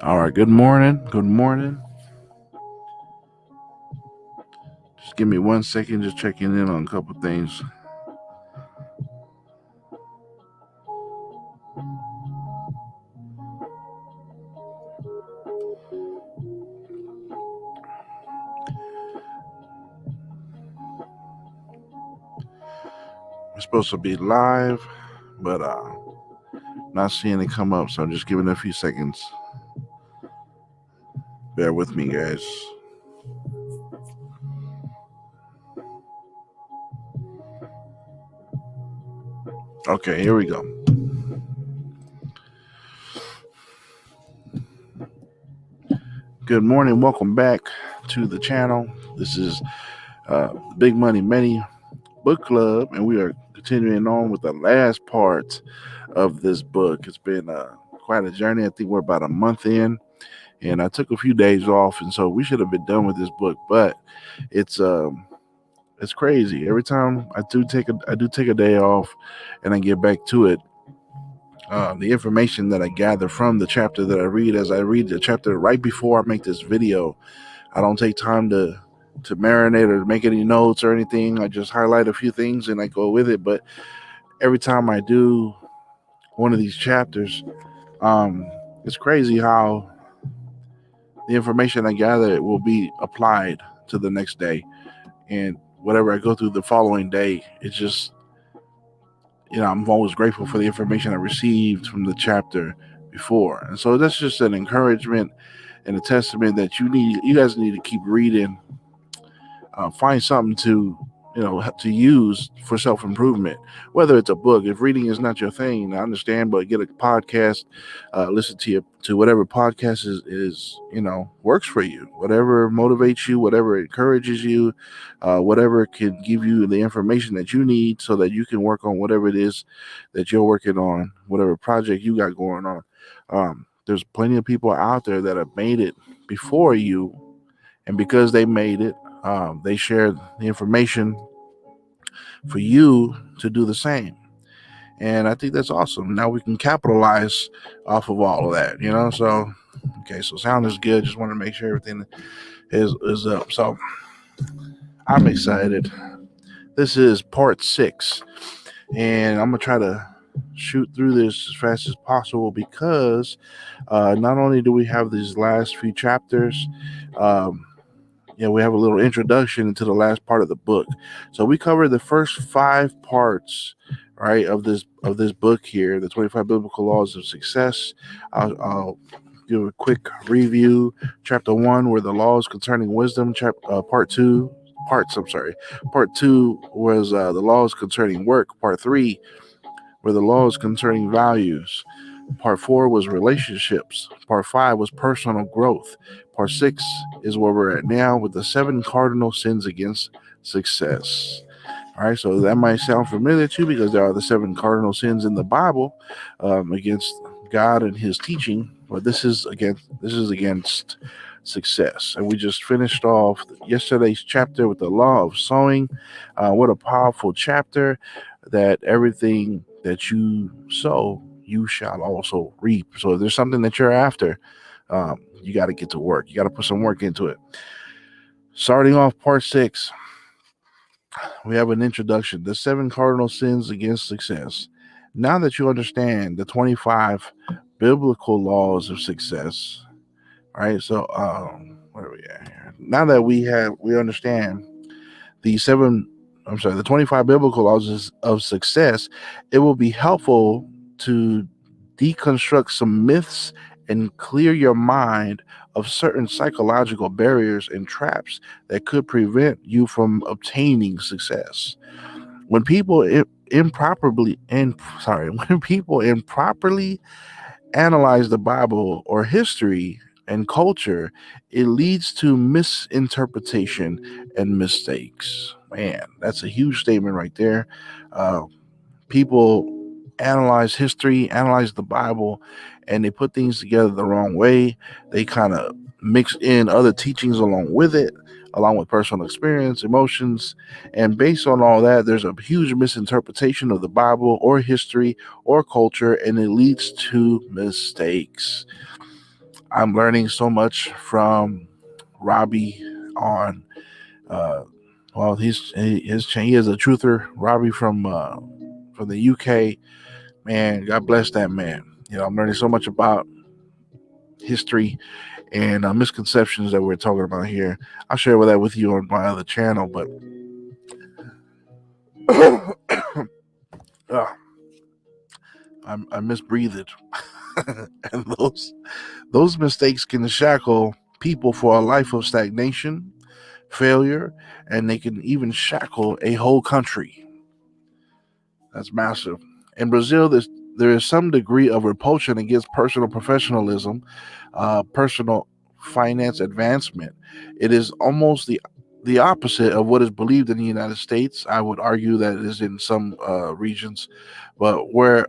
All right, good morning. Good morning. Just give me 1 second, just checking in on a couple things. We're supposed to be live, but not seeing it come up, so I'm just giving it a few seconds. Bear with me, guys. Okay, here we go. Good morning. Welcome back to the channel. This is Big Money Many Book Club, and we are continuing on with the last part of this book. It's been quite a journey. I think we're about a month in, and I took a few days off, and so we should have been done with this book, but it's crazy. Every time I do take a day off, and I get back to it, the information that I gather from the chapter that I read, as I read the chapter right before I make this video, I don't take time to marinate or make any notes or anything. I just highlight a few things and I go with it. But every time I do one of these chapters, it's crazy how the information I gather will be applied to the next day, and whatever I go through the following day, it's just, I'm always grateful for the information I received from the chapter before. And so that's just an encouragement and a testament that you guys need to keep reading. Find something to use for self-improvement, whether it's a book. If reading is not your thing, I understand, but get a podcast, listen to whatever podcast is works for you, whatever motivates you, whatever encourages you, whatever can give you the information that you need so that you can work on whatever it is that you're working on, whatever project you got going on. There's plenty of people out there that have made it before you, and because they made it, they shared the information for you to do the same. And I think that's awesome. Now we can capitalize off of all of that, So, okay, so sound is good. Just want to make sure everything is up. So I'm excited. This is part 6, and I'm gonna try to shoot through this as fast as possible because not only do we have these last few chapters, we have a little introduction into the last part of the book. So we covered the first 5 parts, right, of this book here, the 25 Biblical Laws of Success. I'll give a quick review. Chapter 1 were the laws concerning wisdom. Part 2 was the laws concerning work. Part 3 were the laws concerning values. Part 4 was relationships. Part 5 was personal growth. Part 6 is where we're at now with the 7 cardinal sins against success. All right, so that might sound familiar to you because there are the 7 cardinal sins in the Bible against God and His teaching, but this is against success. And we just finished off yesterday's chapter with the law of sowing. What a powerful chapter! That everything that you sow, you shall also reap. So if there's something that you're after, you got to get to work. You got to put some work into it. Starting off part 6, we have an introduction. The 7 cardinal sins against success. Now that you understand the 25 biblical laws of success, right? So, where are we at here? Now that we understand the 25 biblical laws of success, it will be helpful to deconstruct some myths and clear your mind of certain psychological barriers and traps that could prevent you from obtaining success. When people improperly analyze the Bible or history and culture, it leads to misinterpretation and mistakes. Man, that's a huge statement right there. People analyze history, analyze the Bible, and they put things together the wrong way. They kind of mix in other teachings along with it, along with personal experience, emotions, and based on all that, there's a huge misinterpretation of the Bible or history or culture, and it leads to mistakes. I'm learning so much from Robbie on. Uh, well, he is a truther. Robbie from the UK. Man, God bless that man. I'm learning so much about history and misconceptions that we're talking about here. I'll share that with you on my other channel, but uh, I misbreathed, and those mistakes can shackle people for a life of stagnation, failure, and they can even shackle a whole country. That's massive. In Brazil, there is some degree of repulsion against personal professionalism, personal finance advancement. It is almost the opposite of what is believed in the United States. I would argue that it is in some regions, but where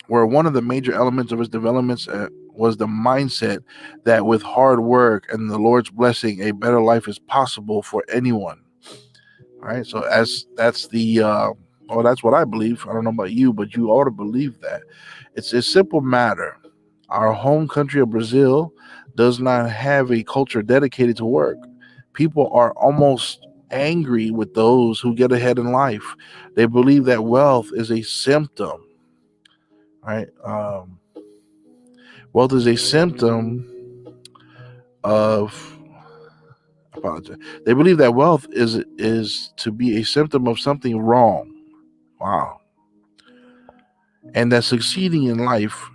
one of the major elements of its developments was the mindset that with hard work and the Lord's blessing, a better life is possible for anyone. All right, so as that's the that's what I believe. I don't know about you, but you ought to believe that. It's a simple matter. Our home country of Brazil does not have a culture dedicated to work. People are almost angry with those who get ahead in life. They believe that wealth is a symptom, right? Wealth is a symptom of apologize. They believe that wealth is to be a symptom of something wrong. Wow. And that succeeding in life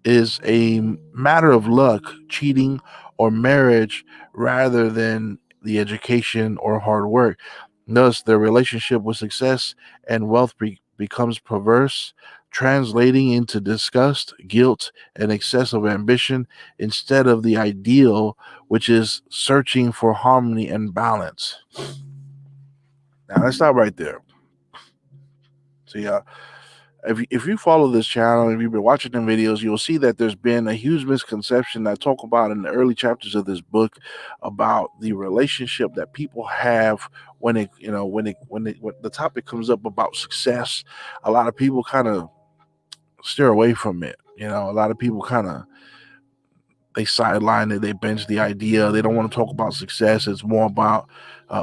is a matter of luck, cheating, or marriage rather than the education or hard work. Thus, their relationship with success and wealth becomes perverse, translating into disgust, guilt, and excessive ambition instead of the ideal, which is searching for harmony and balance. Now, let's stop right there. See, if you follow this channel, if you've been watching the videos, you'll see that there's been a huge misconception I talk about in the early chapters of this book about the relationship that people have when when the topic comes up about success. A lot of people kind of steer away from it. A lot of people kind of they sideline it, they bench the idea. They don't want to talk about success. It's more about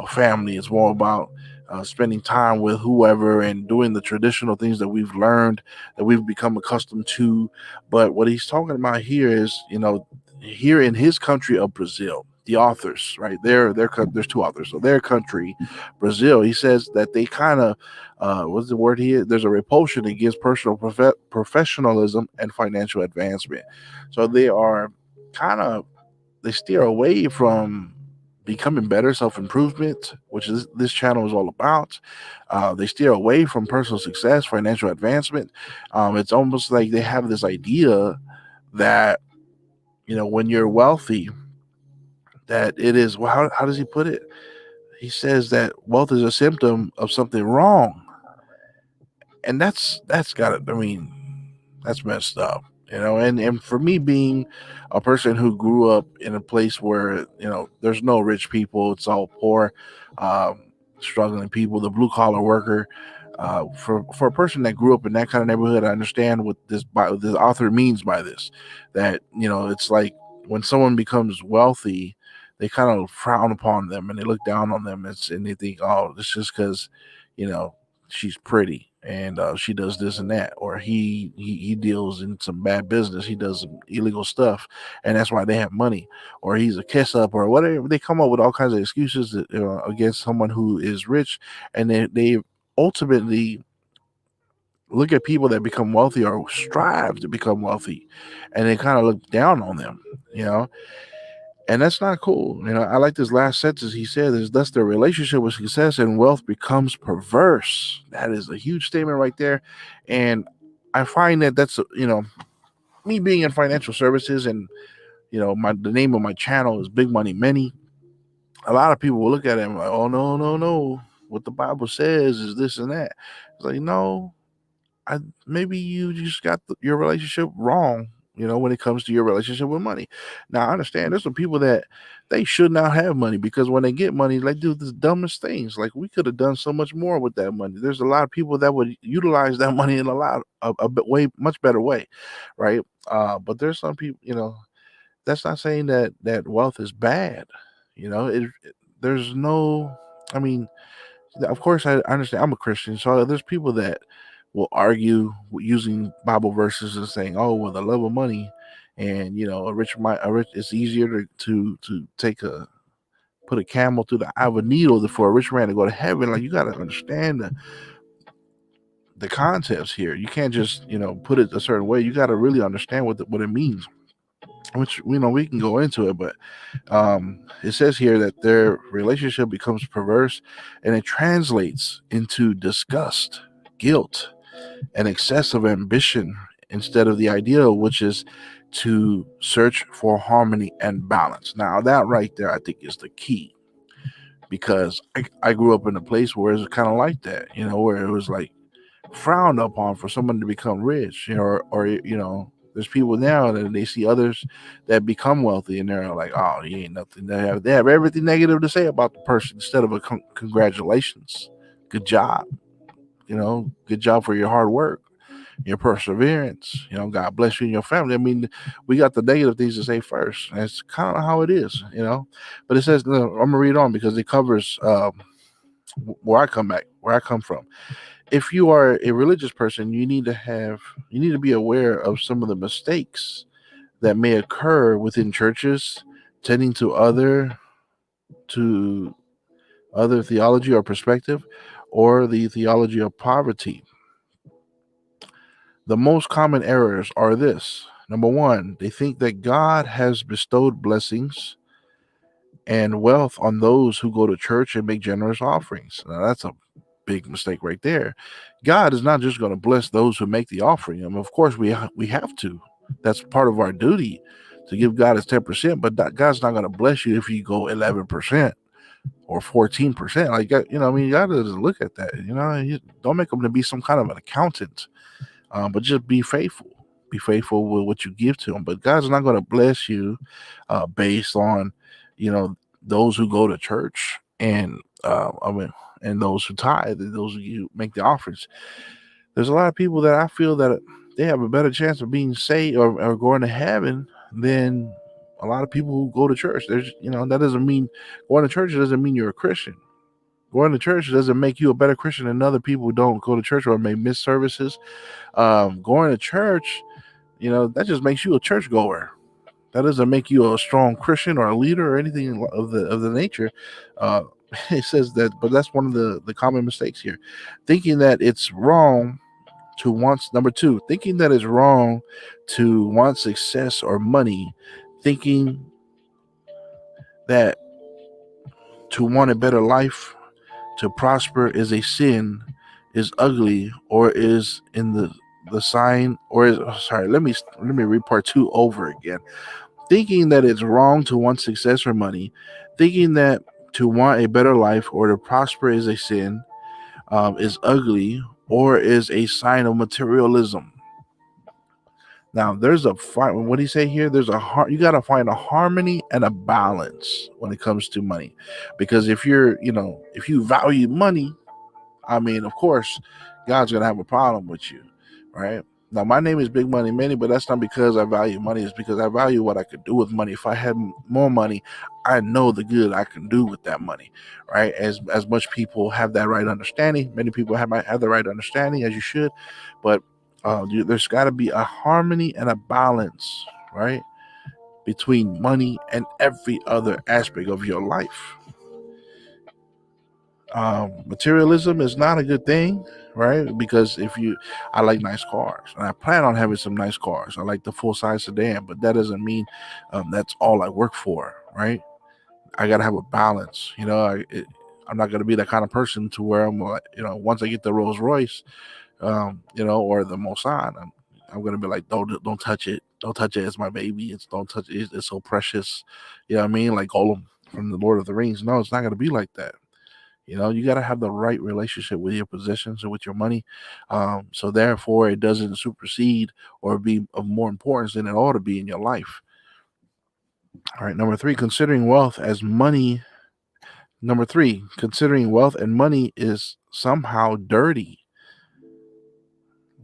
family. It's more about spending time with whoever and doing the traditional things that we've learned, that we've become accustomed to. But what he's talking about here is, here in his country of Brazil, the authors, right? There's two authors. So their country, Brazil, he says that they kind of, what's the word here? There's a repulsion against personal professionalism and financial advancement. So they are kind of they steer away from becoming better, self-improvement, which is this channel is all about. They steer away from personal success, financial advancement. It's almost like they have this idea that when you're wealthy, that it is, well, how does he put it? He says that wealth is a symptom of something wrong, and that's got it. I mean, that's messed up. And for me, being a person who grew up in a place where there's no rich people, it's all poor, um, struggling people, the blue collar worker. For a person that grew up in that kind of neighborhood, I understand what this author means by this. That it's like when someone becomes wealthy, they kind of frown upon them and they look down on them, and they think, oh, it's just because you know she's pretty and she does this and that, or he deals in some bad business, he does some illegal stuff, and that's why they have money, or he's a kiss up or whatever. They come up with all kinds of excuses against someone who is rich, and they ultimately look at people that become wealthy or strive to become wealthy, and they kind of look down on them, you know and that's not cool. I like this last sentence he said is, thus their relationship with success and wealth becomes perverse. That is a huge statement right there. And I find that that's, me being in financial services, and, the name of my channel is Big Money Many. A lot of people will look at it and like, oh, no, no, no. What the Bible says is this and that. It's like, no, maybe you just got your relationship wrong. when it comes to your relationship with money. Now, I understand there's some people that they should not have money because when they get money, they do the dumbest things. Like, we could have done so much more with that money. There's a lot of people that would utilize that money in way much better way, right? But there's some people, that's not saying that wealth is bad. There's no, I mean, of course, I understand. I'm a Christian, so there's people that will argue using Bible verses and saying, "Oh, well, the love of money, and it's easier to take a put a camel through the eye of a needle for a rich man to go to heaven." Like, you got to understand the concepts here. You can't just put it a certain way. You got to really understand what it means. Which we can go into it, but it says here that their relationship becomes perverse, and it translates into disgust, guilt, and excessive ambition instead of the ideal, which is to search for harmony and balance. Now, that right there, I think, is the key, because I grew up in a place where it's kind of like that, where it was like frowned upon for someone to become rich, or there's people now that they see others that become wealthy, and they're like, "Oh, he ain't nothing." They have everything negative to say about the person instead of a congratulations, good job, good job for your hard work, your perseverance. God bless you and your family. I mean, we got the negative things to say first. And it's kind of how it is. But it says, I'm gonna read on because it covers where I come from. If you are a religious person, you need to be aware of some of the mistakes that may occur within churches, tending to other theology or perspective, or the theology of poverty. The most common errors are this. Number one, they think that God has bestowed blessings and wealth on those who go to church and make generous offerings. Now, that's a big mistake right there. God is not just going to bless those who make the offering. I mean, of course, we have to. That's part of our duty to give God his 10%, but God's not going to bless you if you go 11% or 14%. Like, you got to look at that. You don't make him to be some kind of an accountant, but just be faithful. Be faithful with what you give to him. But God's not going to bless you based on, those who go to church and and those who tithe, and those who make the offerings. There's a lot of people that I feel that they have a better chance of being saved or going to heaven than a lot of people who go to church. That doesn't mean going to church doesn't mean you're a Christian. Going to church doesn't make you a better Christian than other people who don't go to church or may miss services. Going to church, that just makes you a churchgoer. That doesn't make you a strong Christian or a leader or anything of the nature. Uh, it says that, but that's one of the common mistakes here. Thinking that it's wrong to want, number two, thinking that it's wrong to want success or money, thinking that to want a better life, to prosper is a sin, is ugly, or is in the sign, or is, sorry, let me read part two over again. Thinking that it's wrong to want success or money, thinking that to want a better life or to prosper is a sin, is ugly, or is a sign of materialism. Now, there's a find. What do you say here? You got to find a harmony and a balance when it comes to money, because if if you value money, I mean, of course, God's gonna have a problem with you, right? Now, my name is Big Money Manny, but that's not because I value money. It's because I value what I could do with money. If I had more money, I know the good I can do with that money, right? As much people have that right understanding. Many people might have the right understanding, as you should, but there's got to be a harmony and a balance, right, between money and every other aspect of your life. Materialism is not a good thing, right? Because I like nice cars, and I plan on having some nice cars. I like the full size sedan, but that doesn't mean that's all I work for, right? I gotta have a balance. I'm not gonna be that kind of person to where I'm like, once I get the Rolls Royce, or the Mossad, I'm gonna be like, don't touch it, don't touch it. It's my baby. Don't touch it. It's so precious. You know what I mean? Like Gollum from the Lord of the Rings. No, it's not gonna be like that. You got to have the right relationship with your possessions and with your money. So therefore, it doesn't supersede or be of more importance than it ought to be in your life. All right. Number three, considering wealth as money. Number three, considering wealth and money is somehow dirty.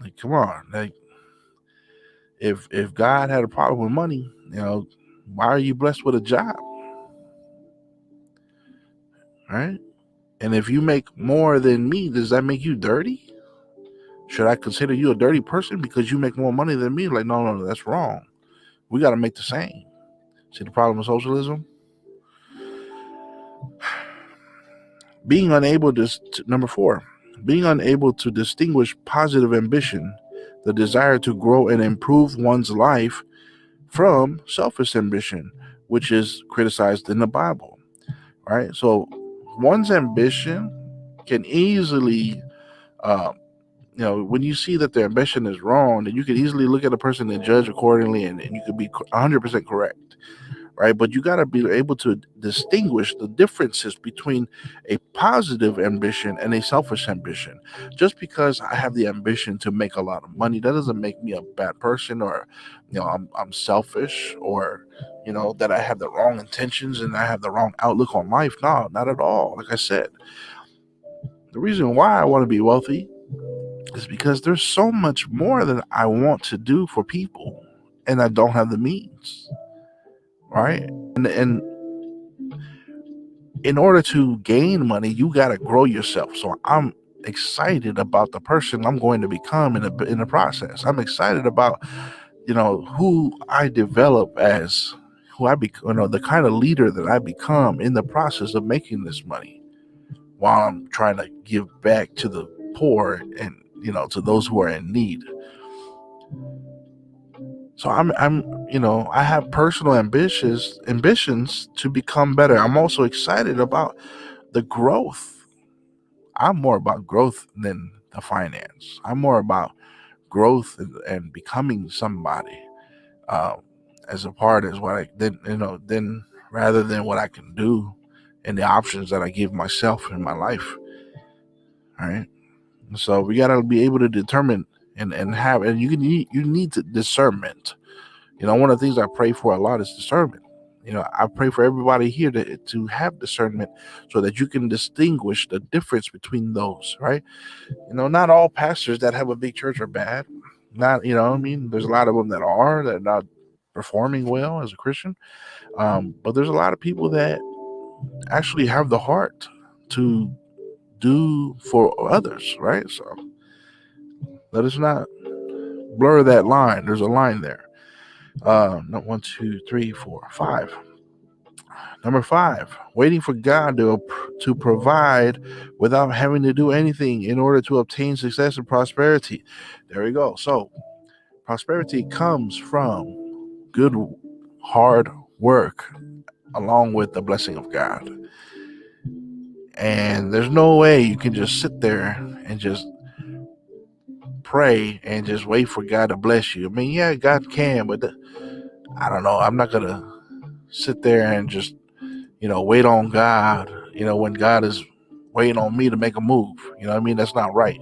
Like, come on. Like, if God had a problem with money, why are you blessed with a job? Right? And if you make more than me, does that make you dirty? Should I consider you a dirty person because you make more money than me? Like, no, that's wrong. We got to make the same. See the problem with socialism? Being unable to, number four, being unable to distinguish positive ambition, the desire to grow and improve one's life, from selfish ambition, which is criticized in the Bible, right? So one's ambition can easily, when you see that their ambition is wrong, then you can easily look at a person and judge accordingly, and you could be 100% correct. Right, but you got to be able to distinguish the differences between a positive ambition and a selfish ambition. Just because I have the ambition to make a lot of money, that doesn't make me a bad person, or I'm selfish, or that I have the wrong intentions and I have the wrong outlook on life. No, not at all. Like I said, the reason why I want to be wealthy is because there's so much more that I want to do for people, and I don't have the means. Right? And in order to gain money, you got to grow yourself. So I'm excited about the person I'm going to become in the process. I'm excited about who I develop as, who I become, the kind of leader that I become in the process of making this money, while I'm trying to give back to the poor and to those who are in need. So I'm I have personal ambitions to become better. I'm also excited about the growth. I'm more about growth than the finance. I'm more about growth and becoming somebody, as a part as what I then rather than what I can do and the options that I give myself in my life. All right. So we gotta be able to determine and have, and you need to discernment. One of the things I pray for a lot is discernment. I pray for everybody here to have discernment so that you can distinguish the difference between those, right? Not all pastors that have a big church are bad. Not, there's a lot of them that are not performing well as a Christian. But there's a lot of people that actually have the heart to do for others, right? So let us not blur that line. There's a line there. Not 1, 2, 3, 4, 5. Number 5, waiting for God to provide without having to do anything in order to obtain success and prosperity. There we go. So prosperity comes from good, hard work along with the blessing of God. And there's no way you can just sit there and just pray and just wait for God to bless you. I mean, yeah, God can, but I don't know. I'm not going to sit there and just wait on God, when God is waiting on me to make a move. That's not right.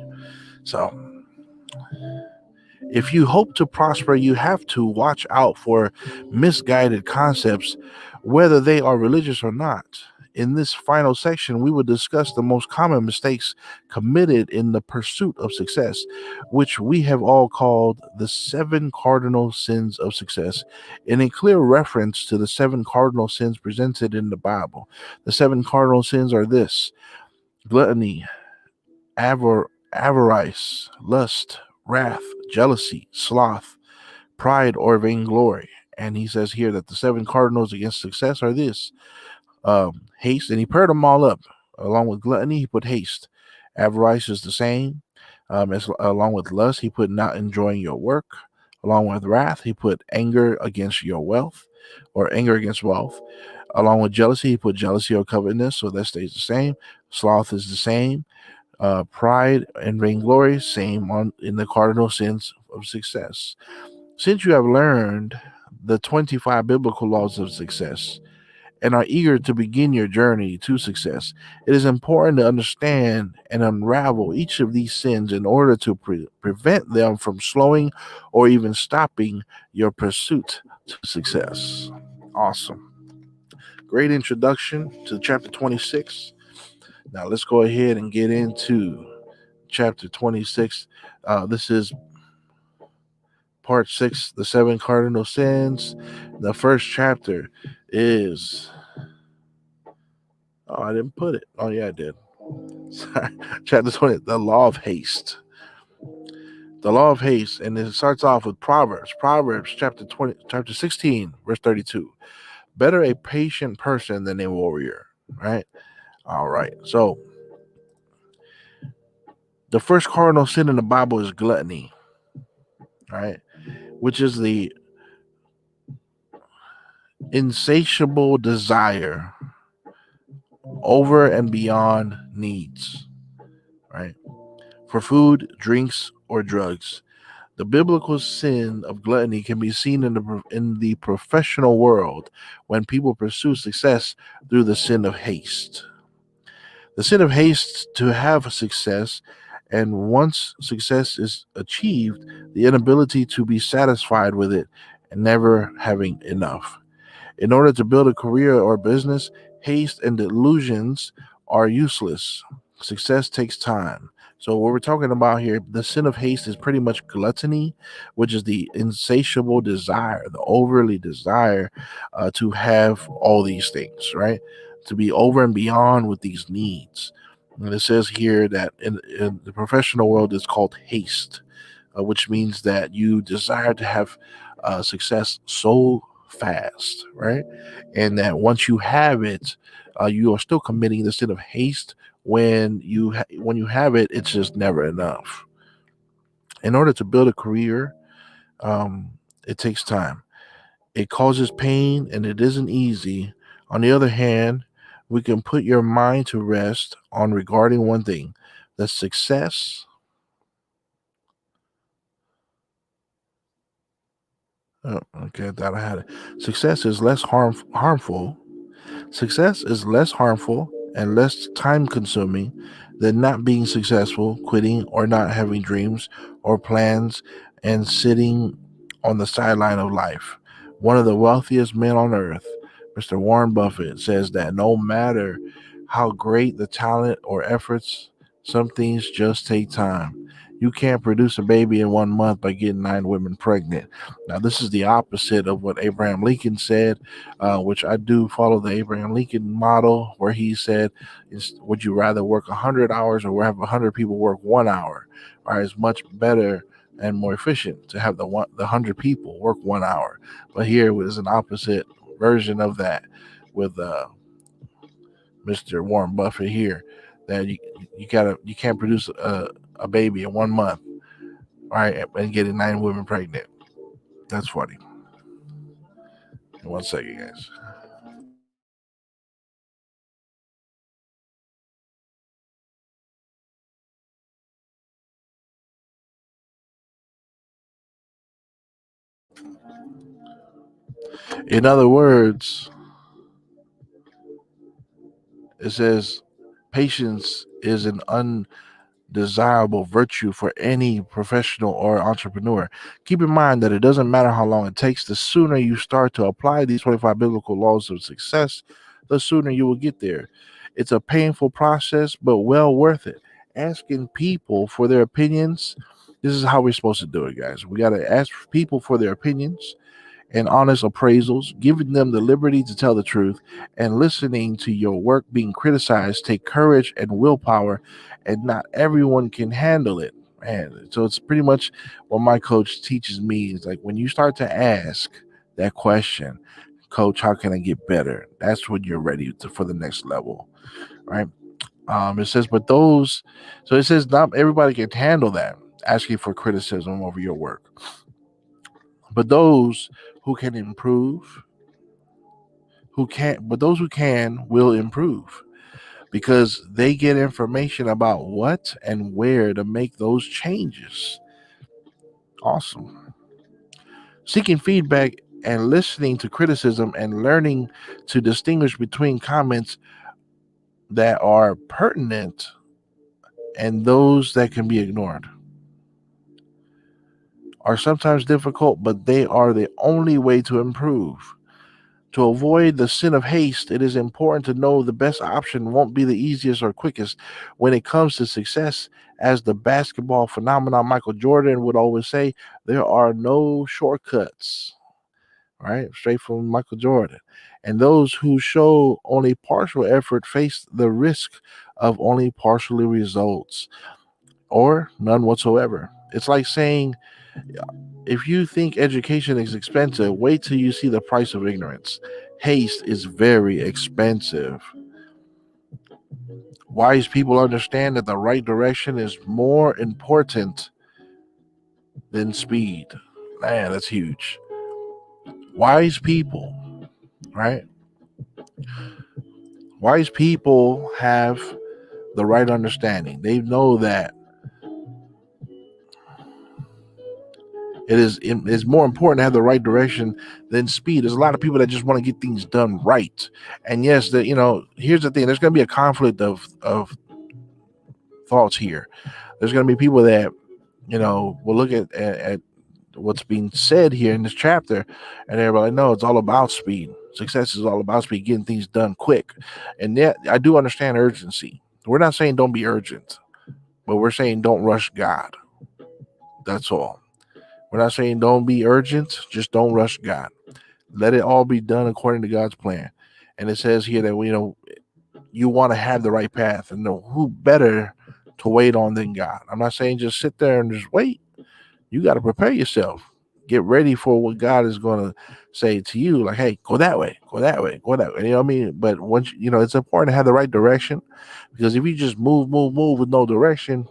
So if you hope to prosper, you have to watch out for misguided concepts, whether they are religious or not. In this final section, we will discuss the most common mistakes committed in the pursuit of success, which we have all called the 7 cardinal sins of success, in a clear reference to the 7 cardinal sins presented in the Bible. The 7 cardinal sins are this: gluttony, avarice, lust, wrath, jealousy, sloth, pride, or vainglory. And he says here that the 7 cardinals against success are this: haste, and he paired them all up. Along with gluttony, he put haste. Avarice is the same. Along with lust, he put not enjoying your work. Along with wrath, he put anger against your wealth, or anger against wealth. Along with jealousy, he put jealousy or covetousness, so that stays the same. Sloth is the same. Pride and vainglory, same in the cardinal sins of success. Since you have learned the 25 biblical laws of success and are eager to begin your journey to success. It is important to understand and unravel each of these sins in order to prevent them from slowing or even stopping your pursuit to success. Awesome. Great introduction to chapter 26. Now let's go ahead and get into chapter 26. This is part 6, the 7 cardinal sins. The first chapter is, oh, I didn't put it. Oh, yeah, I did. Sorry. Chapter 20, the law of haste. The law of haste, and it starts off with Proverbs. Proverbs chapter 16, verse 32. Better a patient person than a warrior, right? All right. So the first cardinal sin in the Bible is gluttony, right? Which is the insatiable desire over and beyond needs, right? For food, drinks, or drugs. The biblical sin of gluttony can be seen in the professional world when people pursue success through the sin of haste. The sin of haste to have success, and once success is achieved, the inability to be satisfied with it and never having enough. In order to build a career or business, haste and delusions are useless. Success takes time. So, what we're talking about here, the sin of haste is pretty much gluttony, which is the insatiable desire, the overly desire to have all these things, right? To be over and beyond with these needs. And it says here that in the professional world, it's called haste, which means that you desire to have success so fast, right? And that once you have it, you are still committing the sin of haste. When you have it, it's just never enough. In order to build a career, it takes time. It causes pain, and it isn't easy. On the other hand, we can put your mind to rest on regarding one thing: that success. Oh, okay, I thought I had it. Success is less harmful. Success is less harmful and less time consuming than not being successful, quitting, or not having dreams or plans and sitting on the sideline of life. One of the wealthiest men on earth, Mr. Warren Buffett, says that no matter how great the talent or efforts, some things just take time. You can't produce a baby in 1 month by getting 9 women pregnant. Now, this is the opposite of what Abraham Lincoln said, which I do follow the Abraham Lincoln model, where he said, would you rather work 100 hours or have 100 people work 1 hour? All right, it's much better and more efficient to have the 100 people work 1 hour. But here is an opposite version of that with Mr. Warren Buffett here, that you can't produce a baby in 1 month, all right, and getting 9 women pregnant. That's funny. 1 second, guys. In other words, it says patience is an undesirable virtue for any professional or entrepreneur. Keep in mind that it doesn't matter how long it takes. The sooner you start to apply these 25 biblical laws of success, the sooner you will get there. It's a painful process, but well worth it. Asking people for their opinions. This is how we're supposed to do it, guys. We got to ask people for their opinions and honest appraisals, giving them the liberty to tell the truth, and listening to your work being criticized take courage and willpower, and not everyone can handle it. Man, so it's pretty much what my coach teaches me is like when you start to ask that question, coach, how can I get better? That's when you're ready for the next level, right? It says, but those, so it says not everybody can handle that, asking for criticism over your work. But those who can improve, but those who can will improve because they get information about what and where to make those changes. Awesome. Seeking feedback and listening to criticism and learning to distinguish between comments that are pertinent and those that can be ignored are sometimes difficult, but they are the only way to improve. To avoid the sin of haste, it is important to know the best option won't be the easiest or quickest when it comes to success. As the basketball phenomenon Michael Jordan would always say, there are no shortcuts, right? Straight from Michael Jordan. And those who show only partial effort face the risk of only partially results or none whatsoever. It's like saying, if you think education is expensive, wait till you see the price of ignorance. Haste is very expensive. Wise people understand that the right direction is more important than speed. Man, that's huge. Wise people, right? Wise people have the right understanding. They know that it's more important to have the right direction than speed. There's a lot of people that just want to get things done right. And yes, here's the thing. There's going to be a conflict of thoughts here. There's going to be people that will look at what's being said here in this chapter, and they're like, no, it's all about speed. Success is all about speed, getting things done quick. And yet, I do understand urgency. We're not saying don't be urgent, but we're saying don't rush God. That's all. We're not saying don't be urgent, just don't rush God. Let it all be done according to God's plan. And it says here that you want to have the right path, and know who better to wait on than God. I'm not saying just sit there and just wait. You got to prepare yourself. Get ready for what God is going to say to you. Like, hey, go that way, go that way, go that way. You know what I mean? But once it's important to have the right direction, because if you just move with no direction,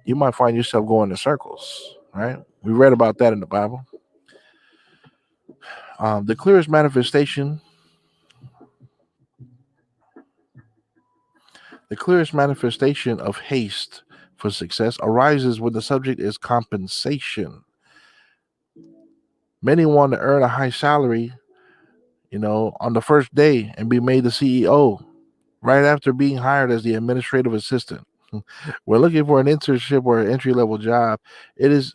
you might find yourself going in circles. Right? We read about that in the Bible. The clearest manifestation The clearest manifestation of haste for success arises when the subject is compensation. Many want to earn a high salary, on the first day and be made the CEO right after being hired as the administrative assistant. We're looking for an internship or an entry level job. It is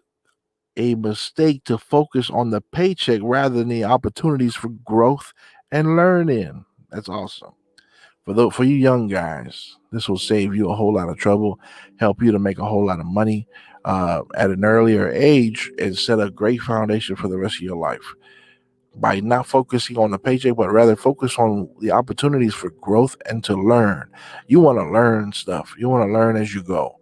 a mistake to focus on the paycheck rather than the opportunities for growth and learning. That's awesome. For you young guys, this will save you a whole lot of trouble, help you to make a whole lot of money at an earlier age, and set a great foundation for the rest of your life by not focusing on the paycheck, but rather focus on the opportunities for growth and to learn. You want to learn stuff. You want to learn as you go.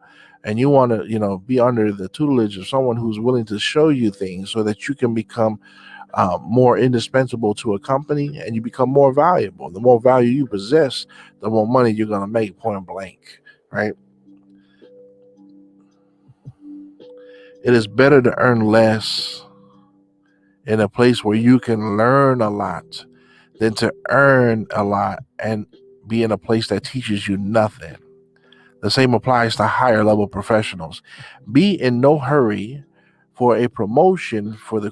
And you want to, be under the tutelage of someone who's willing to show you things so that you can become more indispensable to a company, and you become more valuable. The more value you possess, the more money you're going to make, point blank, right? It is better to earn less in a place where you can learn a lot than to earn a lot and be in a place that teaches you nothing. The same applies to higher level professionals. Be in no hurry for a promotion for the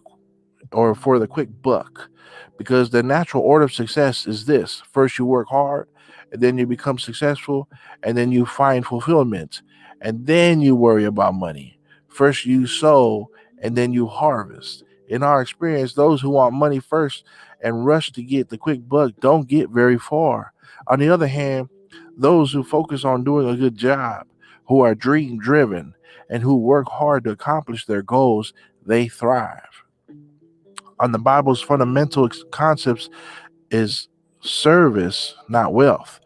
quick buck, because the natural order of success is this: first you work hard, and then you become successful, and then you find fulfillment, and then you worry about money. First you sow, and then you harvest. In our experience, those who want money first and rush to get the quick buck don't get very far. On the other hand, those who focus on doing a good job, who are dream driven, and who work hard to accomplish their goals, they thrive. On the Bible's fundamental concepts is service, not wealth.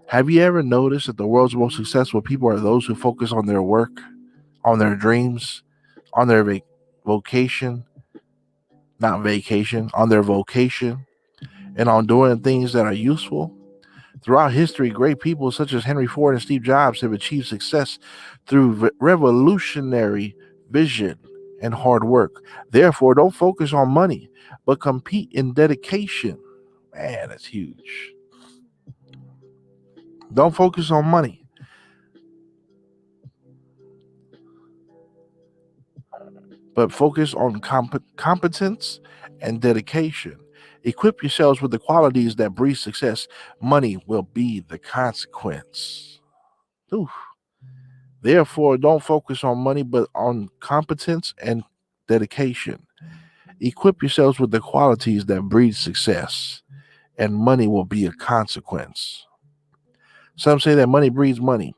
Have you ever noticed that the world's most successful people are those who focus on their work, on their dreams, on their vocation, not vacation, on their vocation, and on doing things that are useful? Throughout history, great people such as Henry Ford and Steve Jobs have achieved success through revolutionary vision and hard work. Therefore, don't focus on money, but compete in dedication. Man, that's huge. Don't focus on money. but focus on competence and dedication. Equip yourselves with the qualities that breed success. Money will be the consequence. Ooh. Therefore, don't focus on money, but on competence and dedication. Equip yourselves with the qualities that breed success, and money will be a consequence. Some say that money breeds money.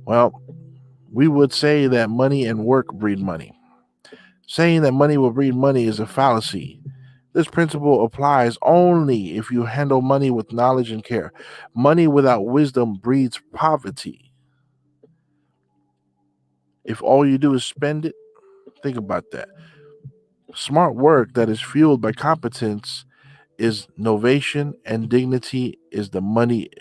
Well, we would say that money and work breed money. Saying that money will breed money is a fallacy. This principle applies only if you handle money with knowledge and care. Money without wisdom breeds poverty. If all you do is spend it, think about that. Smart work that is fueled by competence is novation, and dignity is the money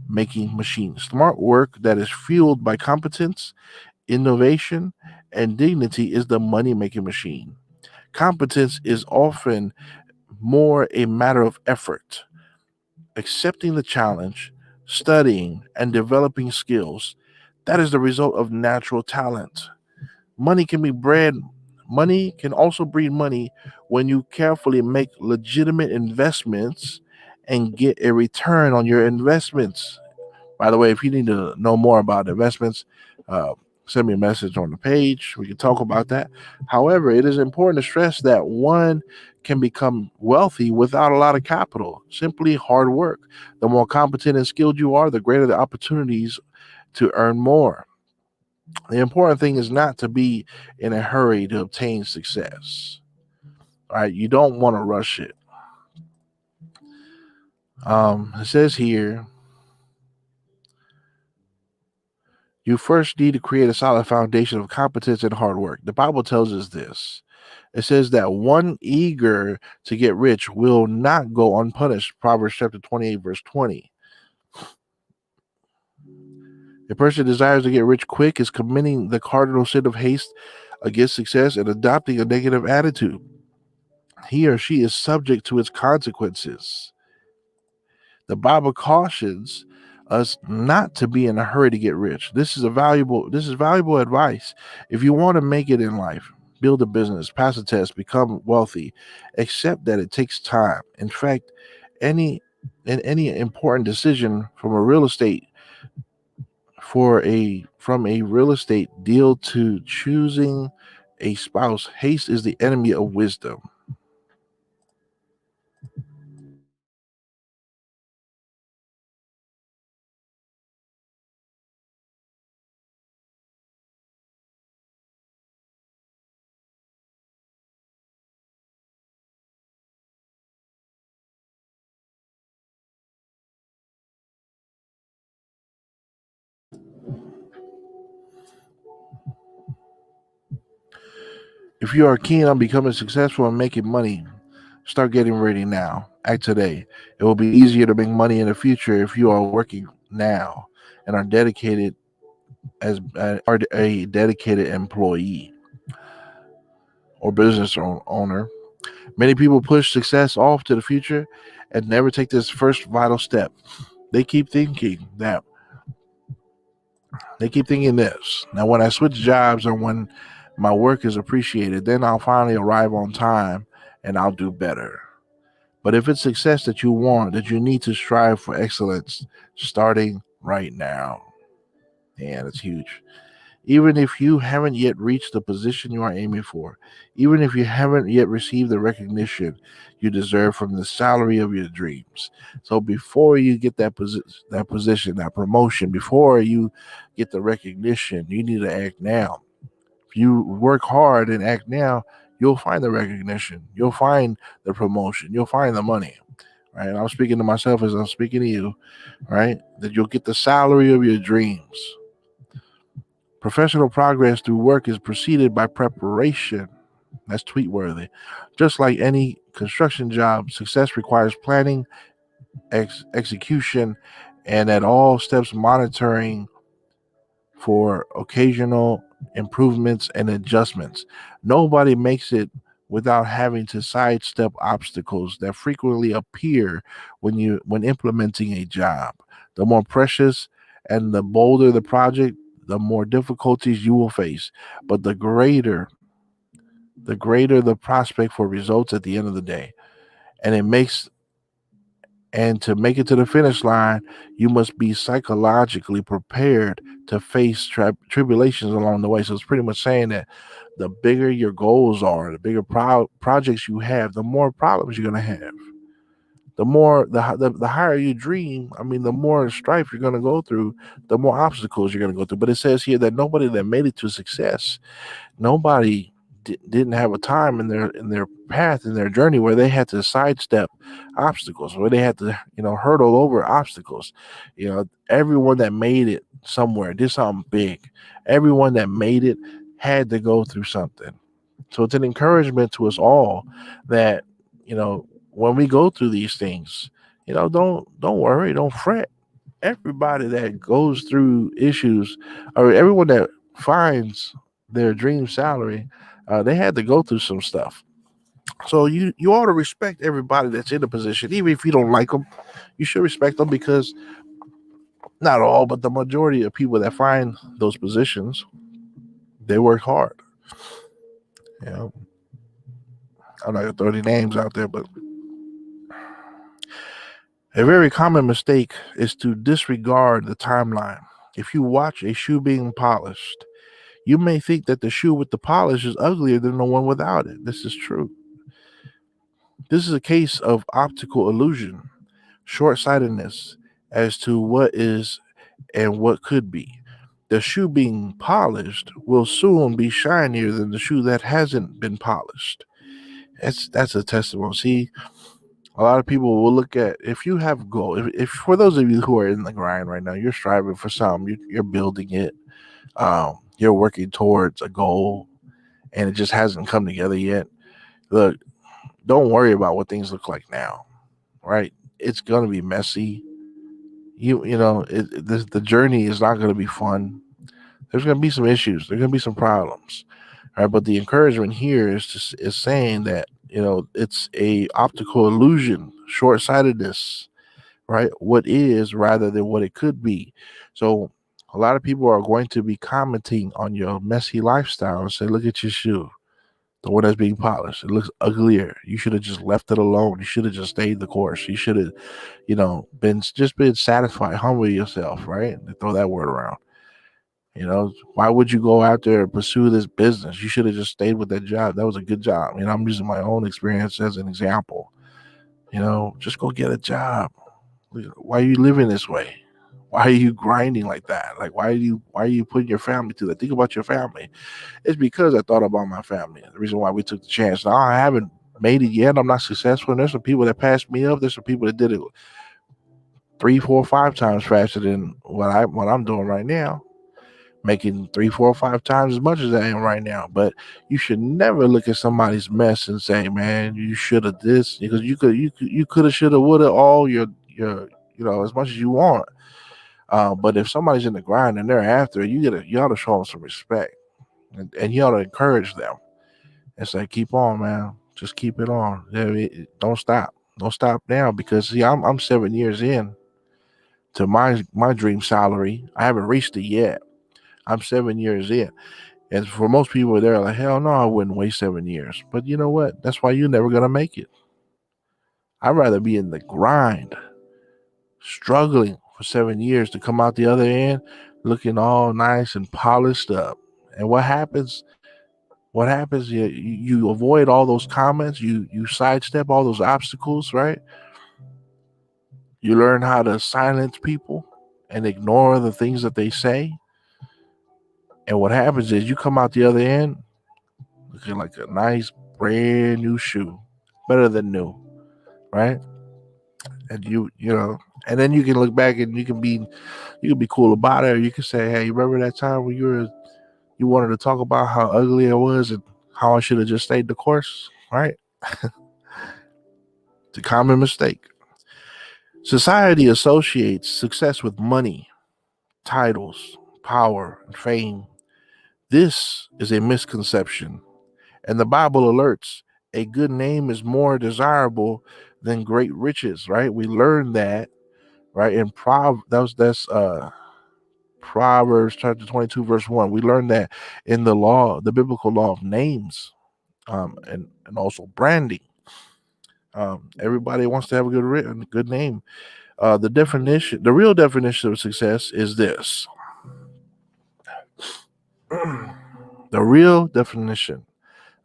making machine. Smart work that is fueled by competence, innovation, and dignity is the money making machine. Competence is often more a matter of effort, accepting the challenge, studying, and developing skills. That is the result of natural talent. Money can be bred. Money can also breed money when you carefully make legitimate investments and get a return on your investments. By the way, if you need to know more about investments, uh, send me a message on the page. We can talk about that. However, it is important to stress that one can become wealthy without a lot of capital, simply hard work. The more competent and skilled you are, the greater the opportunities to earn more. The important thing is not to be in a hurry to obtain success. All right, you don't want to rush it. It says here, you first need to create a solid foundation of competence and hard work. The Bible tells us this. It says that one eager to get rich will not go unpunished. Proverbs chapter 28, verse 20. A person who desires to get rich quick is committing the cardinal sin of haste against success and adopting a negative attitude. He or she is subject to its consequences. The Bible cautions us not to be in a hurry to get rich. This is valuable advice. If you want to make it in life, build a business, pass a test, become wealthy, accept that it takes time. In fact, any any important decision from a real estate from a real estate deal to choosing a spouse, haste is the enemy of wisdom. If you are keen on becoming successful and making money, start getting ready now. Act today. It will be easier to make money in the future if you are working now and are dedicated as are a dedicated employee or business owner. Many people push success off to the future and never take this first vital step. They keep thinking that they keep thinking this. Now, when I switch jobs or when my work is appreciated, then I'll finally arrive on time and I'll do better. But if it's success that you want, that you need to strive for excellence starting right now. Yeah, that's huge. Even if you haven't yet reached the position you are aiming for, even if you haven't yet received the recognition you deserve from the salary of your dreams. So before you get that position, that promotion, before you get the recognition, you need to act now. If you work hard and act now, you'll find the recognition, you'll find the promotion, you'll find the money. Right? And I'm speaking to myself as I'm speaking to you, right? That you'll get the salary of your dreams. Professional progress through work is preceded by preparation. That's tweet worthy. Just like any construction job, success requires planning, execution, and at all steps monitoring for occasional improvements and adjustments. Nobody makes it without having to sidestep obstacles that frequently appear when implementing a job. The more precious and the bolder the project, the more difficulties you will face, but the greater the prospect for results at the end of the day. And it makes and to make it to the finish line, you must be psychologically prepared to face tribulations along the way. So it's pretty much saying that the bigger your goals are, the bigger projects you have, the more problems you're going to have. The more the higher you dream, I mean, the more strife you're going to go through, the more obstacles you're going to go through. But it says here that nobody that made it to success, nobody didn't have a time in their path, in their journey, where they had to sidestep obstacles, where they had to hurdle over obstacles. Everyone that made it somewhere did something big. Everyone that made it had to go through something. So it's an encouragement to us all that when we go through these things, don't worry, don't fret. Everybody that goes through issues, or everyone that finds their dream salary, they had to go through some stuff. So you ought to respect everybody that's in a position, even if you don't like them. You should respect them, because not all, but the majority of people that find those positions, they work hard. You know, I'm not gonna throw any names out there, but a very common mistake is to disregard the timeline. If you watch a shoe being polished, you may think that the shoe with the polish is uglier than the one without it. This is true. This is a case of optical illusion, short sightedness as to what is and what could be. The shoe being polished will soon be shinier than the shoe that hasn't been polished. That's a testimony. See, a lot of people will look at, if you have goal, if for those of you who are in the grind right now, you're striving for something, you're building it, you're working towards a goal, and it just hasn't come together yet. Look, don't worry about what things look like now, right? It's gonna be messy. The journey is not gonna be fun. There's gonna be some issues. There's gonna be some problems, right? But the encouragement here is saying that it's a optical illusion, short sightedness, right? What is rather than what it could be. So a lot of people are going to be commenting on your messy lifestyle and say, "Look at your shoe, the one that's being polished. It looks uglier. You should have just left it alone. You should have just stayed the course. You should have, been satisfied. Humble yourself, right? They throw that word around. Why would you go out there and pursue this business? You should have just stayed with that job. That was a good job. I'm using my own experience as an example. Just go get a job. Why are you living this way? Why are you grinding like that? Like, why are you putting your family to that? Think about your family. It's because I thought about my family. The reason why we took the chance. Now, I haven't made it yet. I'm not successful. And there's some people that passed me up. There's some people that did it 3, 4, 5 times faster than what I'm doing right now. Making 3, 4, 5 times as much as I am right now. But you should never look at somebody's mess and say, "Man, you should have this," because you could have, should have, would have, all your as much as you want. But if somebody's in the grind and they're after it, you ought to show them some respect, and you ought to encourage them and say, "Keep on, man. Just keep it on. Don't stop. Don't stop now." Because see, I'm 7 years in to my dream salary. I haven't reached it yet. I'm 7 years in. And for most people, they're like, "Hell no, I wouldn't wait 7 years." But you know what? That's why you're never gonna make it. I'd rather be in the grind, struggling for 7 years, to come out the other end looking all nice and polished up. And what happens? What happens? You avoid all those comments. You sidestep all those obstacles, right? You learn how to silence people and ignore the things that they say. And what happens is you come out the other end looking like a nice brand new shoe, better than new, right? And and then you can look back and you can be cool about it, or you can say, "Hey, you remember that time when you wanted to talk about how ugly I was and how I should have just stayed the course," right? It's a common mistake. Society associates success with money, titles, power, and fame. This is a misconception, and the Bible alerts a good name is more desirable than great riches. Right? We learned that, right? In that's Proverbs chapter 22, verse 1. We learned that in the law, the biblical law of names, and also branding. Everybody wants to have a good name. The real definition of success is this. The real definition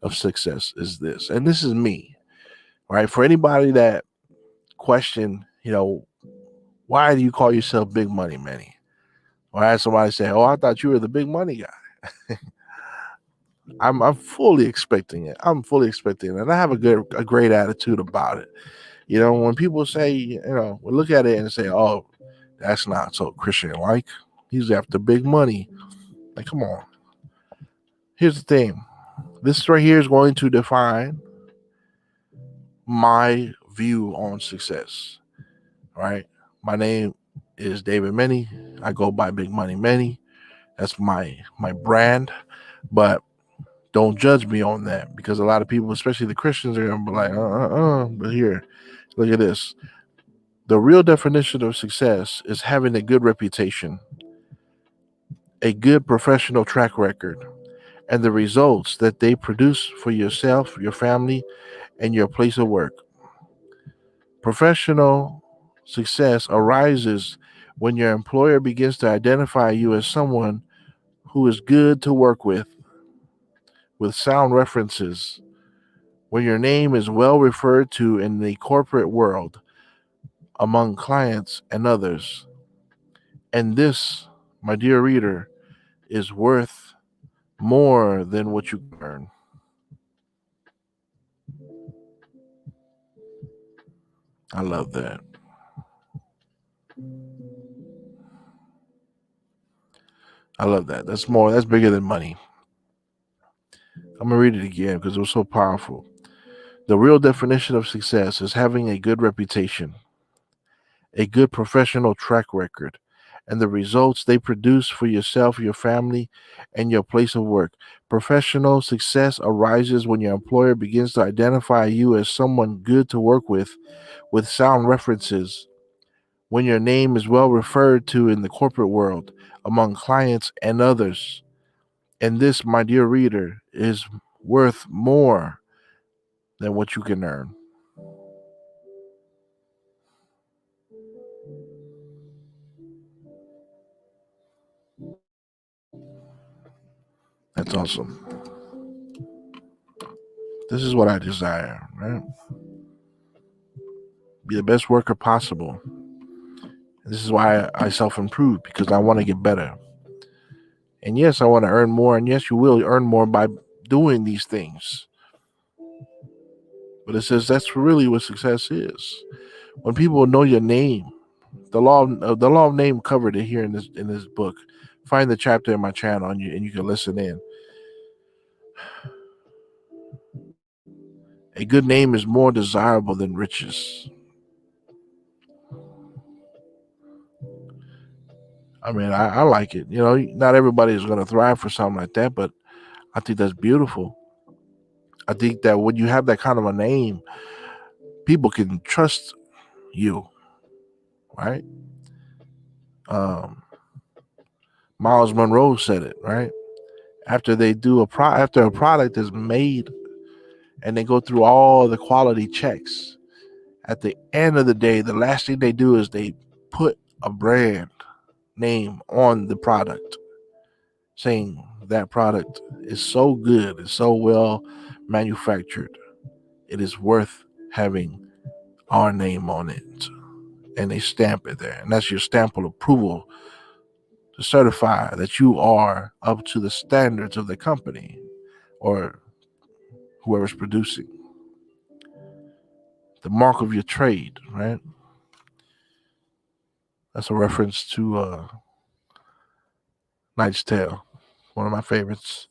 of success is this, and this is me, right? For anybody that question, why do you call yourself Big Money Manny? Or I had somebody say, "Oh, I thought you were the big money guy." I'm fully expecting it. I'm fully expecting it, and I have a great attitude about it. When people say, we look at it and say, "Oh, that's not so Christian like. He's after big money." Like, come on. Here's the thing. This right here is going to define my view on success. Right? My name is David Manny. I go by Big Money Manny. That's my brand. But don't judge me on that, because a lot of people, especially the Christians, are gonna be like, But here, look at this. The real definition of success is having a good reputation, a good professional track record, and the results that they produce for yourself, your family, and your place of work. Professional success arises when your employer begins to identify you as someone who is good to work with sound references, when your name is well referred to in the corporate world among clients and others. And this, my dear reader, is worth more than what you can earn. I love that. I love that. That's bigger than money. I'm going to read it again because it was so powerful. The real definition of success is having a good reputation, a good professional track record, and the results they produce for yourself, your family, and your place of work. Professional success arises when your employer begins to identify you as someone good to work with sound references, when your name is well referred to in the corporate world among clients and others. And this, my dear reader, is worth more than what you can earn. That's awesome. This is what I desire, right? Be the best worker possible. This is why I self-improve, because I want to get better. And yes, I want to earn more. And yes, you will earn more by doing these things. But it says that's really what success is. When people know your name, the law of name covered it here in this book. Find the chapter in my channel and you can listen in. A good name is more desirable than riches. I mean, I like it. Not everybody is going to thrive for something like that, but I think that's beautiful. I think that when you have that kind of a name, people can trust you, right? Miles Monroe said it, right? After they do after a product is made and they go through all the quality checks, at the end of the day, the last thing they do is they put a brand name on the product, saying that product is so good, it's so well manufactured, it is worth having our name on it. And they stamp it there. And that's your stamp of approval to certify that you are up to the standards of the company or whoever's producing. The mark of your trade, right? That's a reference to Knight's Tale, one of my favorites.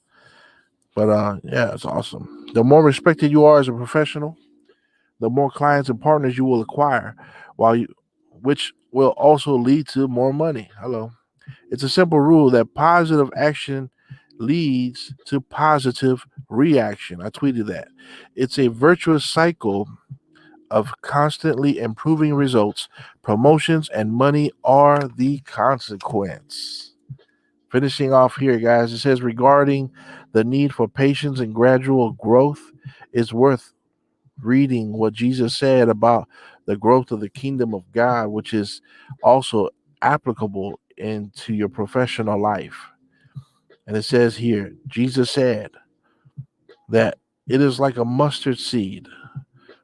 But yeah, it's awesome. The more respected you are as a professional, the more clients and partners you will acquire, which will also lead to more money. Hello. It's a simple rule that positive action leads to positive reaction. I tweeted that. It's a virtuous cycle of constantly improving results. Promotions and money are the consequence. Finishing off here, guys, it says regarding the need for patience and gradual growth, it's worth reading what Jesus said about the growth of the kingdom of God, which is also applicable into your professional life. And it says here, Jesus said that it is like a mustard seed,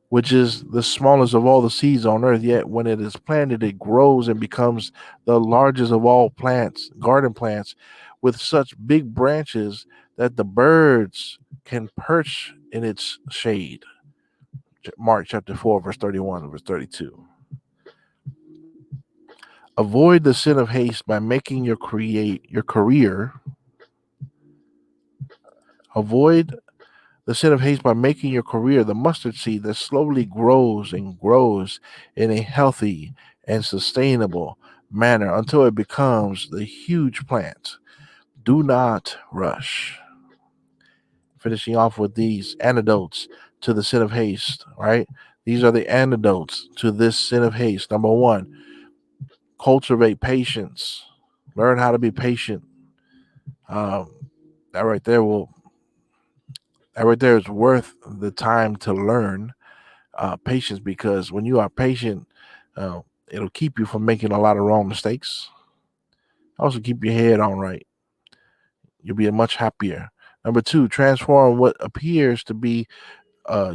which is the smallest of all the seeds on earth, yet when it is planted, it grows and becomes the largest of all plants, garden plants, with such big branches that the birds can perch in its shade. Mark chapter 4, verse 31 and verse 32. Avoid the sin of haste by making your career. Avoid the sin of haste by making your career the mustard seed that slowly grows and grows in a healthy and sustainable manner until it becomes the huge plant. Do not rush. Finishing off with these antidotes to the sin of haste, right? These are the antidotes to this sin of haste. Number one, cultivate patience. Learn how to be patient. Um, that right there is worth the time to learn patience, because when you are patient, uh, it'll keep you from making a lot of wrong mistakes. Also, keep your head on right. You'll be much happier. Number two, transform what appears to be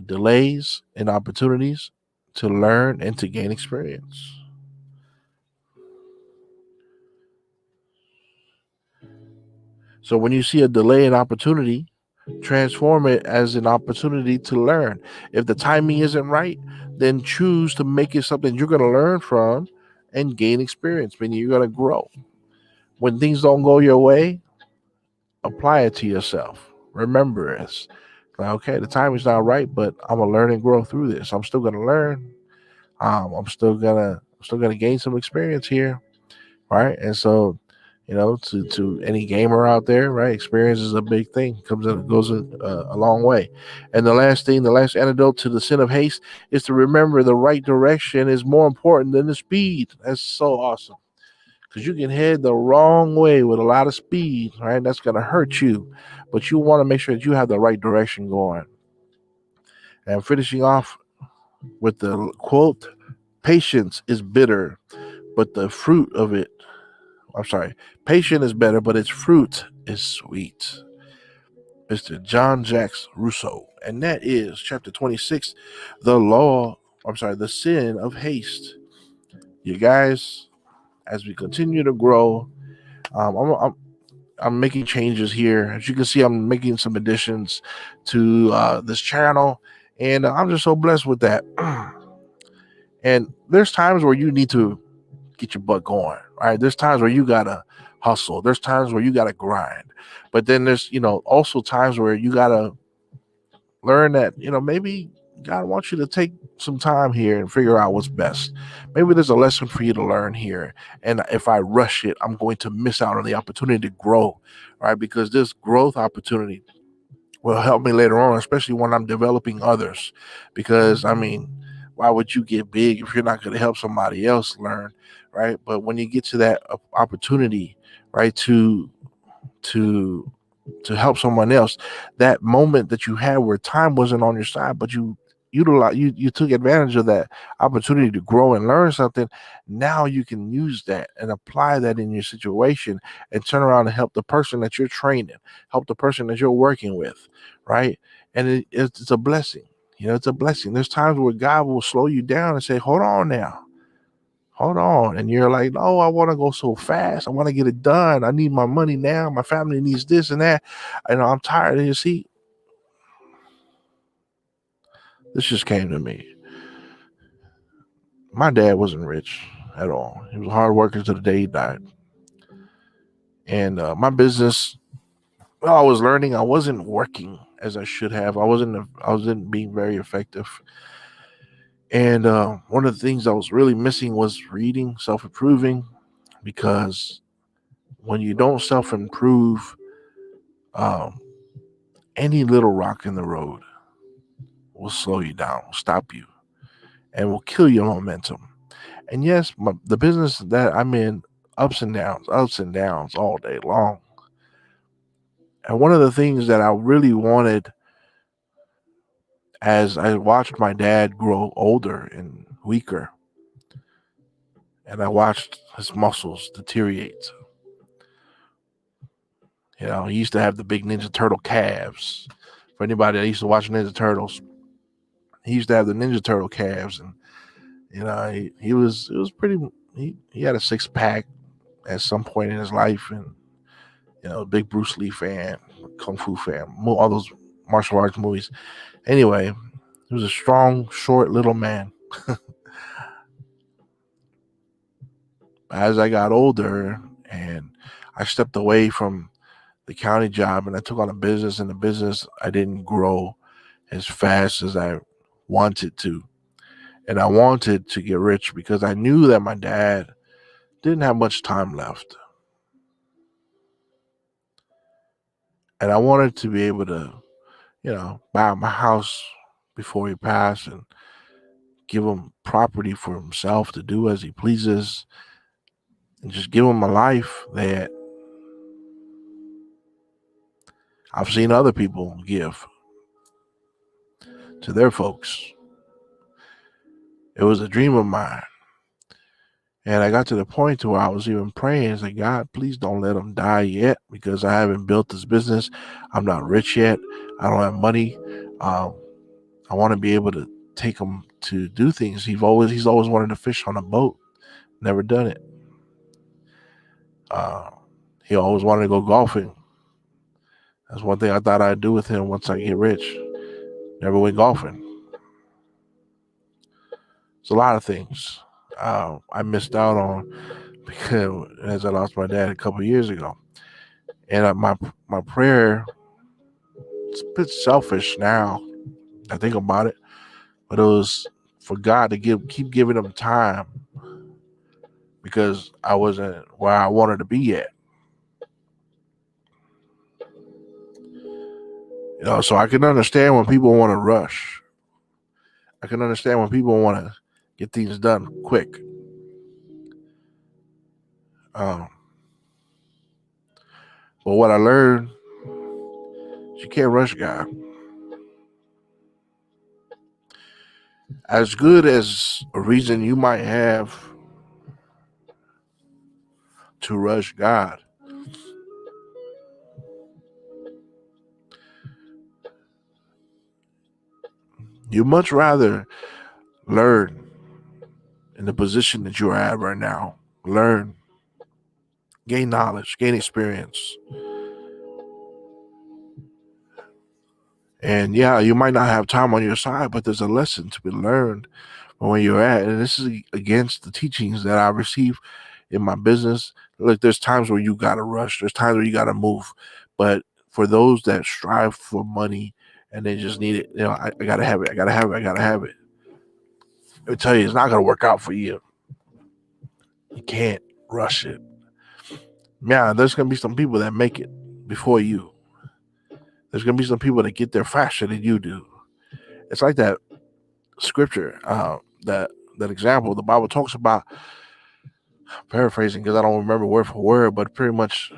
delays and opportunities to learn and to gain experience. So when you see a delay in opportunity, transform it as an opportunity to learn. If the timing isn't right, then choose to make it something you're going to learn from and gain experience, meaning you're going to grow. When things don't go your way, apply it to yourself. Remember, it's like, okay, the timing's not right, but I'm gonna learn and grow through this. I'm still gonna learn. I'm still gonna gain some experience here, right? And so, to any gamer out there, right? Experience is a big thing. Goes a long way. And the last thing, the last antidote to the sin of haste is to remember the right direction is more important than the speed. That's so awesome, because you can head the wrong way with a lot of speed, right? That's going to hurt you, but you want to make sure that you have the right direction going. And finishing off with the quote, patience is bitter, but the fruit of it, I'm sorry, patience is better, but its fruit is sweet. Mr. John Jacques Rousseau. And that is chapter 26, the sin of haste. You guys, as we continue to grow, I'm making changes here. As you can see, I'm making some additions to this channel, and I'm just so blessed with that. And there's times where you need to get your butt going, right? There's times where you gotta hustle. There's times where you gotta grind. But then there's, also times where you gotta learn that, maybe God wants you to take some time here and figure out what's best. Maybe there's a lesson for you to learn here. And if I rush it, I'm going to miss out on the opportunity to grow, right? Because this growth opportunity will help me later on, especially when I'm developing others. Because, why would you get big if you're not going to help somebody else learn, right? But when you get to that opportunity, right, to to help someone else, that moment that you had where time wasn't on your side, but you took advantage of that opportunity to grow and learn something. Now you can use that and apply that in your situation and turn around and help the person that you're training, help the person that you're working with, right? And it's a blessing. It's a blessing. There's times where God will slow you down and say, hold on now, hold on. And you're like, no, I want to go so fast. I want to get it done. I need my money now. My family needs this and that. I'm tired. And you see, this just came to me. My dad wasn't rich at all. He was a hard worker to the day he died. And my business, well, I was learning. I wasn't working as I should have. I wasn't being very effective. And one of the things I was really missing was reading, self-improving, because when you don't self-improve, um, any little rock in the road will slow you down, will stop you, and will kill your momentum. And yes, the business that I'm in, ups and downs all day long. And one of the things that I really wanted as I watched my dad grow older and weaker, and I watched his muscles deteriorate. He used to have the big Ninja Turtle calves. For anybody that used to watch Ninja Turtles, he used to have the Ninja Turtle calves, and he was it was pretty. He had a 6-pack at some point in his life, and big Bruce Lee fan, kung fu fan, all those martial arts movies. Anyway, he was a strong, short, little man. As I got older and I stepped away from the county job and I took on a business, and the business I didn't grow as fast as I wanted to. And I wanted to get rich because I knew that my dad didn't have much time left. And I wanted to be able to, buy my house before he passed and give him property for himself to do as he pleases, and just give him a life that I've seen other people give to their folks. It was a dream of mine. And I got to the point to where I was even praying, it's like, God, please don't let him die yet, because I haven't built this business. I'm not rich yet. I don't have money. I want to be able to take him to do things. He's always wanted to fish on a boat. Never done it. He always wanted to go golfing. That's one thing I thought I'd do with him once I get rich. Never went golfing. It's a lot of things I missed out on because as I lost my dad a couple of years ago. And my prayer, it's a bit selfish now. I think about it, but it was for God to keep giving him time, because I wasn't where I wanted to be at. So I can understand when people want to rush. I can understand when people want to get things done quick. But what I learned, you can't rush God. As good as a reason you might have to rush God, you much rather learn in the position that you're at right now. Learn, gain knowledge, gain experience. And yeah, you might not have time on your side, but there's a lesson to be learned from where you're at. And this is against the teachings that I receive in my business. Look, there's times where you gotta rush. There's times where you gotta move. But for those that strive for money and they just need it, I gotta have it. I gotta have it. I gotta have it. I tell you, it's not gonna work out for you. You can't rush it. Yeah, there's gonna be some people that make it before you. There's gonna be some people that get there faster than you do. It's like that scripture, that example the Bible talks about. Paraphrasing because I don't remember word for word, but pretty much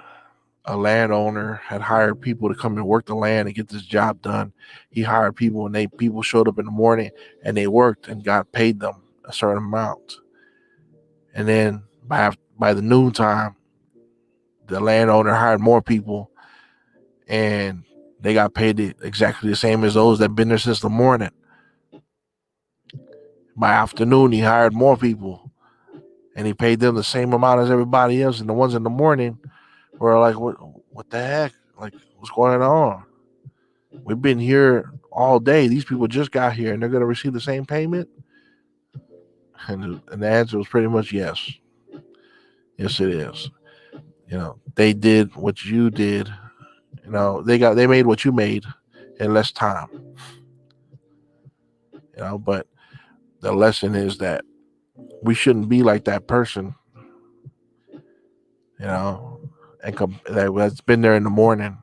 a landowner had hired people to come and work the land and get this job done. He hired people, and people showed up in the morning and they worked and got paid them a certain amount. And then by the noontime, the landowner hired more people, and they got paid exactly the same as those that been there since the morning. By afternoon, he hired more people, and he paid them the same amount as everybody else. And the ones in the morning were like, what the heck? Like, what's going on? We've been here all day. These people just got here, and they're going to receive the same payment? And the answer was pretty much yes. Yes, it is. They did what you did. They made what you made in less time. But the lesson is that we shouldn't be like that person, that's been there in the morning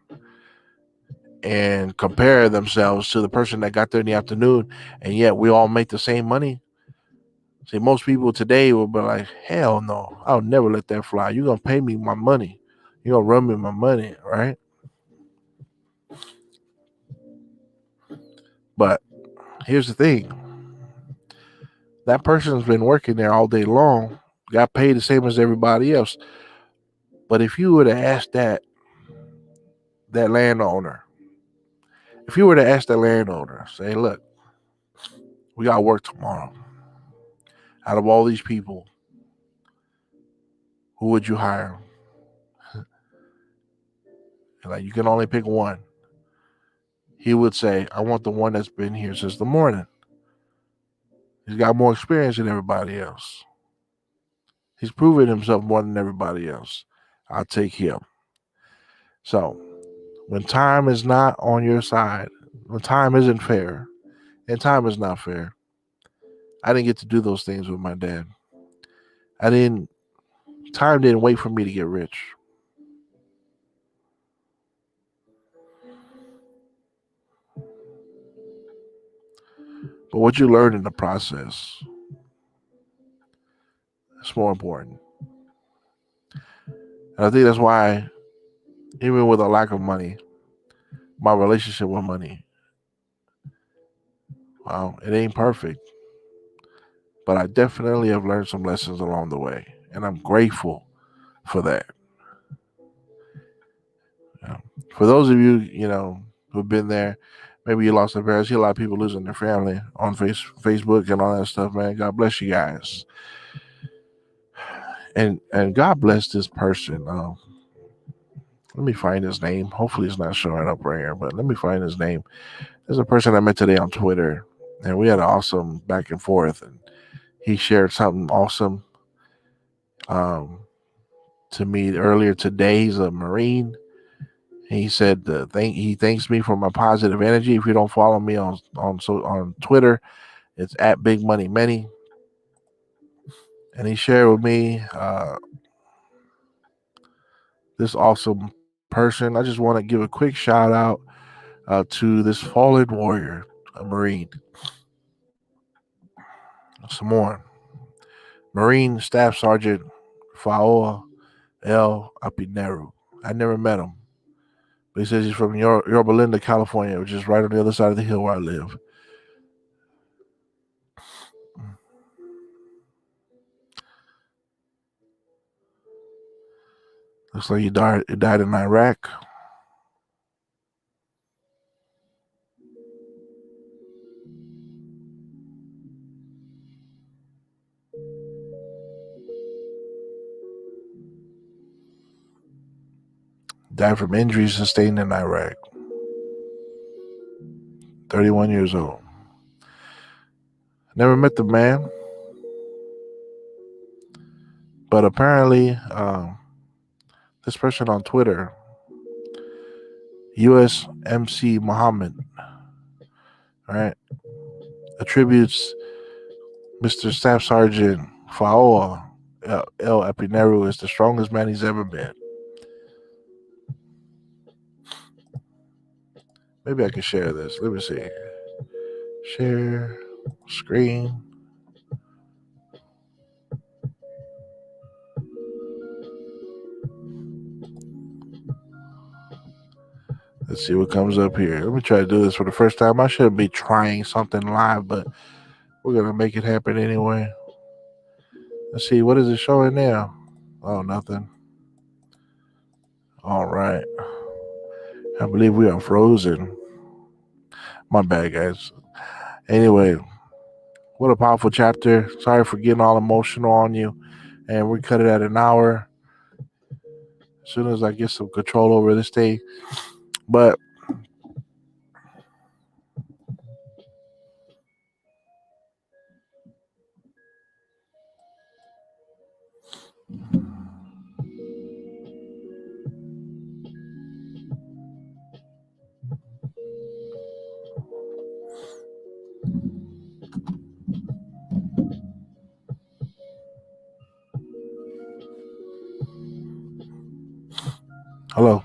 and compare themselves to the person that got there in the afternoon, and yet we all make the same money. See, most people today will be like, hell no, I'll never let that fly. You're going to pay me my money. You're going to run me my money, right? But here's the thing. That person's been working there all day long, got paid the same as everybody else. But if you were to ask that landowner, say, look, we got work tomorrow. Out of all these people, who would you hire? Like, you can only pick one. He would say, I want the one that's been here since the morning. He's got more experience than everybody else. He's proven himself more than everybody else. I'll take him. So, when time is not on your side, when time isn't fair, and time is not fair, I didn't get to do those things with my dad. Time didn't wait for me to get rich. But what you learn in the process is more important. And I think that's why, even with a lack of money, my relationship with money, well, it ain't perfect. But I definitely have learned some lessons along the way. And I'm grateful for that. For those of you, who've been there, maybe you lost a parent. I see a lot of people losing their family on Facebook and all that stuff, man. God bless you guys. And God bless this person. Let me find his name. Hopefully it's not showing up right here, but let me find his name. There's a person I met today on Twitter, and we had an awesome back and forth, and he shared something awesome to me earlier today. He's a Marine. He said he thanks me for my positive energy. If you don't follow me on Twitter, it's at Big Money Many. And he shared with me this awesome person. I just want to give a quick shout out to this fallen warrior, a Marine. Some more. Marine Staff Sergeant Faoa El Apineru. I never met him, but he says he's from Yorba Linda, California, which is right on the other side of the hill where I live. Looks like he died in Iraq. Died from injuries sustained in Iraq. 31 years old. Never met the man, but apparently this person on Twitter, USMC Muhammad, right, attributes Mr. Staff Sergeant Faoa El Apineru as the strongest man he's ever been. Maybe I can share this. Let me see. Share screen. Let's see what comes up here. Let me try to do this for the first time. I shouldn't be trying something live, but we're going to make it happen anyway. Let's see. What is it showing now? Oh, nothing. All right. I believe we are frozen. My bad, guys. Anyway, what a powerful chapter. Sorry for getting all emotional on you. And we cut it at an hour as soon as I get some control over this thing. But hello.